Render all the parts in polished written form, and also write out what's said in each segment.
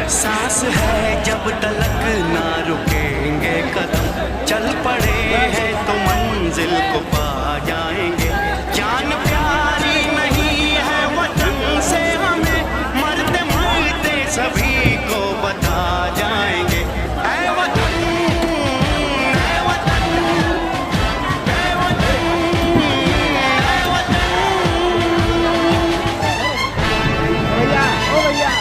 सांस है जब तलक ना रुकेंगे कदम, चल पड़े हैं तो मंजिल को पा जाएंगे। जान प्यारी नहीं है वतन से हमें, मरते मरते सभी को बता जाएंगे। ऐ वतन, ऐ वतन, ऐ वतन, ऐ वतन। भैया ओ भैया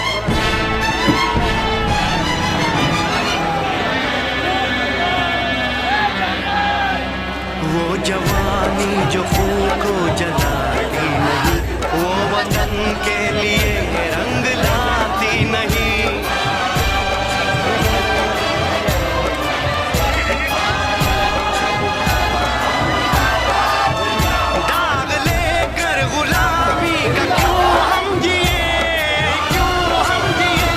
वो जवानी जो खून को जलाती नहीं, वो वतन के लिए रंग लाती नहीं। दाग लेकर गुलामी का क्यों हम जिए, क्यों हम जिए।